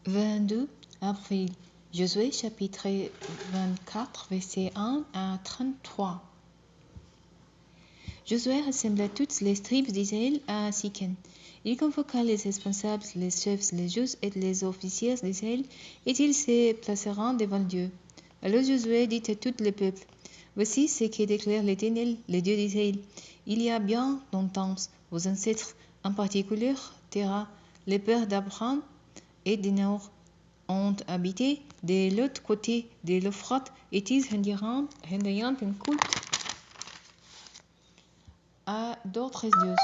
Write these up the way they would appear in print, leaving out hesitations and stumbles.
22 avril. Josué chapitre 24, versets 1 à 33. Josué rassembla toutes les tribus d'Israël à Sichem. Il convoqua les responsables, les chefs, les juges et les officiers d'Israël, et ils se placèrent devant Dieu. Alors Josué dit à tout le peuple, « Voici ce que déclare l'Éternel, le Dieu d'Israël. Il y a bien longtemps, vos ancêtres, en particulier Terah, le père d'Abraham et de Nahor, ont habité de l'autre côté de l'Euphrate, et ils rendirent un culte à d'autres dieux.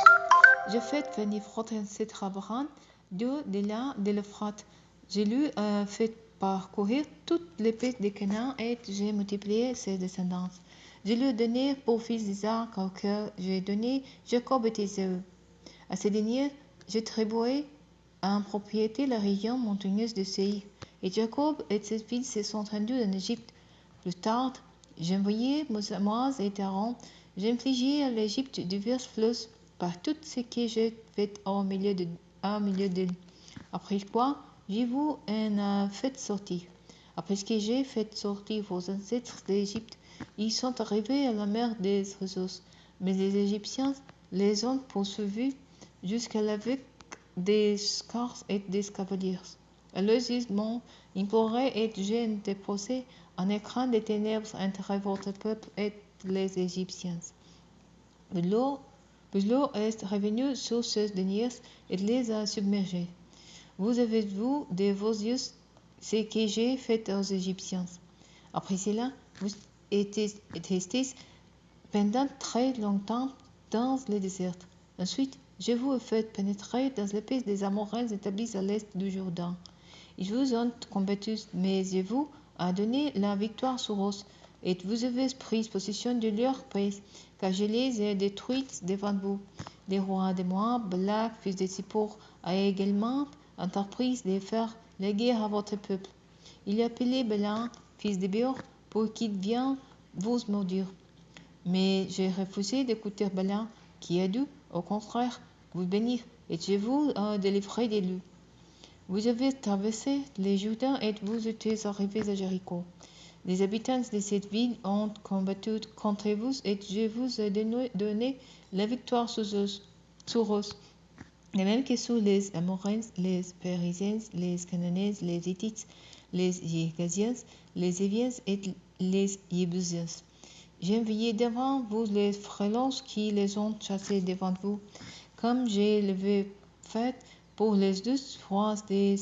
Je fais venir votre ancêtre Abraham de là de l'Euphrate. Je lui ai fait parcourir toutes les pays de Canaan et j'ai multiplié ses descendants. Je lui ai donné pour fils d'Isaac auquel j'ai donné Jacob et Ésaü. À ce dernier, j'attribuai en propriété la région montagneuse de Séir. Et Jacob et ses fils se sont rendus en Égypte. Plus tard, j'envoyai Moïse et Aaron. J'infligis à l'Égypte divers fleuves par tout ce que j'ai fait au milieu d'elle. Après quoi, je vous en ai fait sortir. Après que j'ai fait sortir vos ancêtres d'Égypte, ils sont arrivés à la mer des Ressources. Mais les Égyptiens les ont poursuivis jusqu'à la ville des Scars et des cavaliers. Alors ils m'ont imploré et j'ai déposé un écran de ténèbres entre votre peuple et les Égyptiens. Puis l'eau est revenue sur ces derniers et les a submergés. Vous avez vu de vos yeux ce que j'ai fait aux Égyptiens. Après cela, vous étiez pendant très longtemps dans le désert. Ensuite, je vous ai fait pénétrer dans les pays des Amoréens établis à l'est du Jourdain. Ils vous ont combattus, mais je vous ai donné la victoire sur eux, et vous avez pris possession de leur pays, car je les ai détruits devant vous. Le roi de Moab, Balak, fils de Zippor, a également entrepris de faire la guerre à votre peuple. Il a appelé Balaam, fils de Béor, pour qu'il vienne vous maudire. Mais j'ai refusé d'écouter Balaam, qui a dû, au contraire, vous bénir, et je vous ai délivré de lui. Vous avez traversé les Jourdains et vous êtes arrivés à Jéricho. Les habitants de cette ville ont combattu contre vous et je vous ai donné la victoire sur eux. De même que sur les Amoréens, les Périsiens, les Cananéens, les Hittites, les Girgasiens, les Éviens et les Jébusiens. J'ai envoyé devant vous les frelons qui les ont chassés devant vous, comme je l'avais fait pour les 12 rois des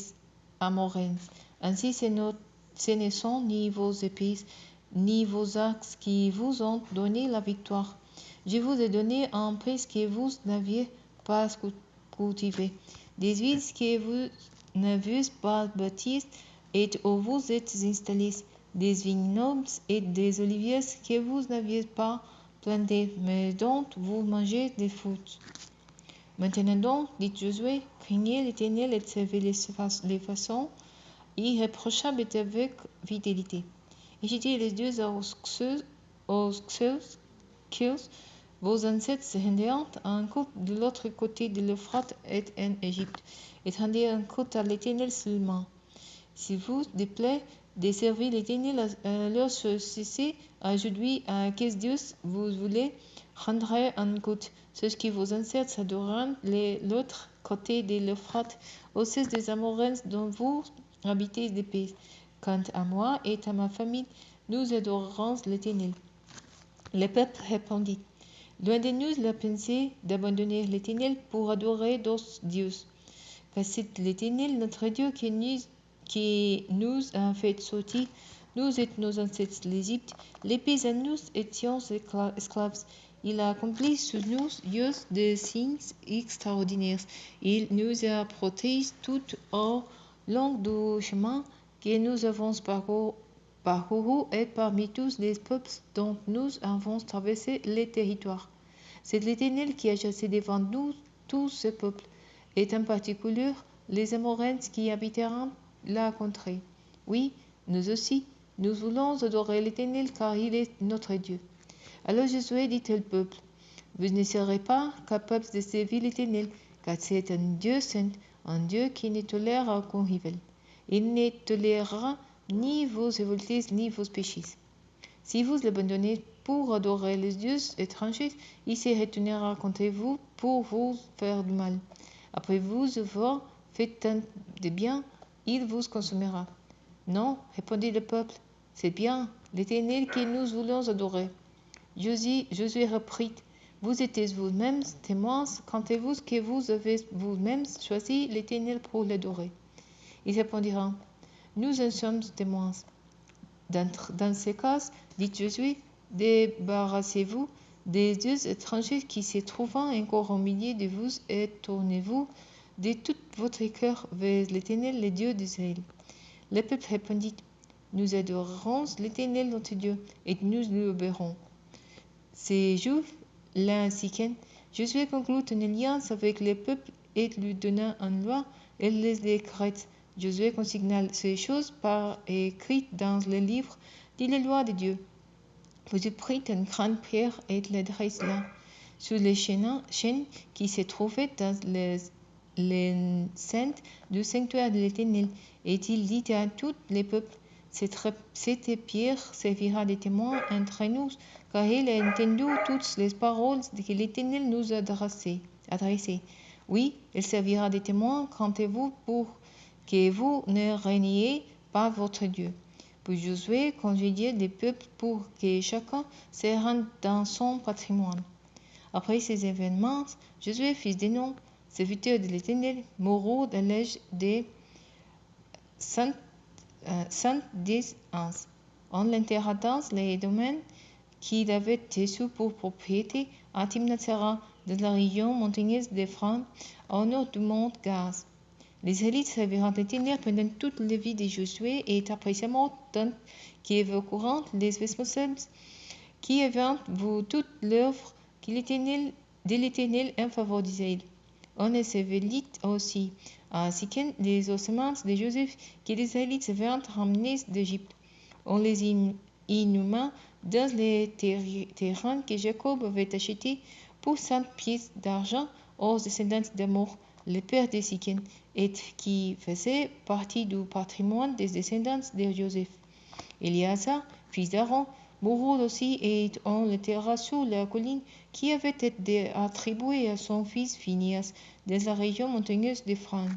Amoréens. Ainsi ce ne sont ni vos épées, ni vos axes qui vous ont donné la victoire. Je vous ai donné un pays que vous n'aviez pas cultivé, des villes que vous n'avez pas bâties et où vous êtes installés, des vignobles et des oliviers que vous n'aviez pas plantés, mais dont vous mangez des fruits. Maintenant donc, dit Josué, craignez l'Éternel et servez les façons irréprochables et avec fidélité. Et j'étais les dieux aux que vos ancêtres se rendirent un culte de l'autre côté de l'Euphrate et en Égypte, et rendirent un culte à l'Éternel seulement. Si vous déplaît de servir l'Éternel, alors cessez aujourd'hui à quel Dieu vous voulez rendre un culte, ce que vos ancêtres adorèrent l'autre côté de l'Euphrate, au cesse des Amoréens dont vous habitez des pays. Quant à moi et à ma famille, nous adorerons l'Éternel. Le peuple répondit, loin de nous la pensée d'abandonner l'Éternel pour adorer d'autres dieux. Car c'est l'Éternel notre Dieu qui nous a fait sortir, nous et nos ancêtres l'Égypte, les paysans nous étions esclaves. Il a accompli sur nous des signes extraordinaires. Il nous a protégés tout au long du chemin que nous avons parcouru et parmi tous les peuples dont nous avons traversé les territoires. C'est l'Éternel qui a chassé devant nous tous ces peuples, et en particulier les Amoréens qui habiteront la contrée. Oui, nous aussi, nous voulons adorer l'Éternel car il est notre Dieu. Alors Josué dit au peuple, vous ne serez pas capables de servir l'Éternel, car c'est un Dieu saint, un Dieu qui ne tolère aucun rival. Il ne tolérera ni vos révoltés ni vos péchés. Si vous l'abandonnez pour adorer les dieux étrangers, il se retournera contre vous pour vous faire du mal. Après vous avoir fait tant de bien, il vous consommera. Non, répondit le peuple, c'est bien l'Éternel que nous voulons adorer. Josué reprit, vous êtes vous-même témoins, comptez-vous que vous avez vous-même choisi l'Éternel pour l'adorer. Ils répondirent, nous en sommes témoins. Dans ce cas, dit Josué, débarrassez-vous des dieux étrangers qui se trouvent encore au milieu de vous et tournez-vous de tout votre cœur vers l'Éternel, le Dieu d'Israël. Le peuple répondit, nous adorerons l'Éternel notre Dieu et nous l'obéirons. Ces jours, là ainsi qu'un, Josué conclut une alliance avec le peuple et lui donna une loi et les décrète. Josué consigna ces choses par écrit dans le livre de la loi de Dieu. Vous prit une grande pierre et la dressa sur les chaînes qui se trouvaient dans l'enceinte du sanctuaire de l'Éternel. Et il dit à tout le peuple, cette pierre servira de témoin entre nous, car il a entendu toutes les paroles que l'Éternel nous a adressées. Oui, elle servira de témoin contre vous pour que vous ne reniez pas votre Dieu. Puis Josué conduisit le peuple pour que chacun se rende dans son patrimoine. Après ces événements, Josué, fils de Nun, serviteur de l'Éternel, mourut à l'âge de 110 ans. On l'enterra dans les domaines qu'il avait reçus pour propriété à Timnath-Sera, dans la région montagneuse d'Éphraïm, au nord du mont Gaz. Les Israélites servirent l'Éternel pendant toute la vie de Josué et après sa mort, tant qu'il est au courant, les responsables qui avaient vu toute l'œuvre de l'Éternel en faveur d'Israël. On les Israélites aussi, ainsi que les ossements de Joseph que les Israélites avaient ramenés d'Égypte. On les inhuma dans les terrains que Jacob avait achetés pour 100 pièces d'argent aux descendants d'Amour, le père de Sichen, et qui faisait partie du patrimoine des descendants de Joseph. Éléazar, fils d'Aaron, mourut aussi et on l'enterra sur la colline qui avait été attribuée à son fils Phineas dans la région montagneuse d'Éphraïm.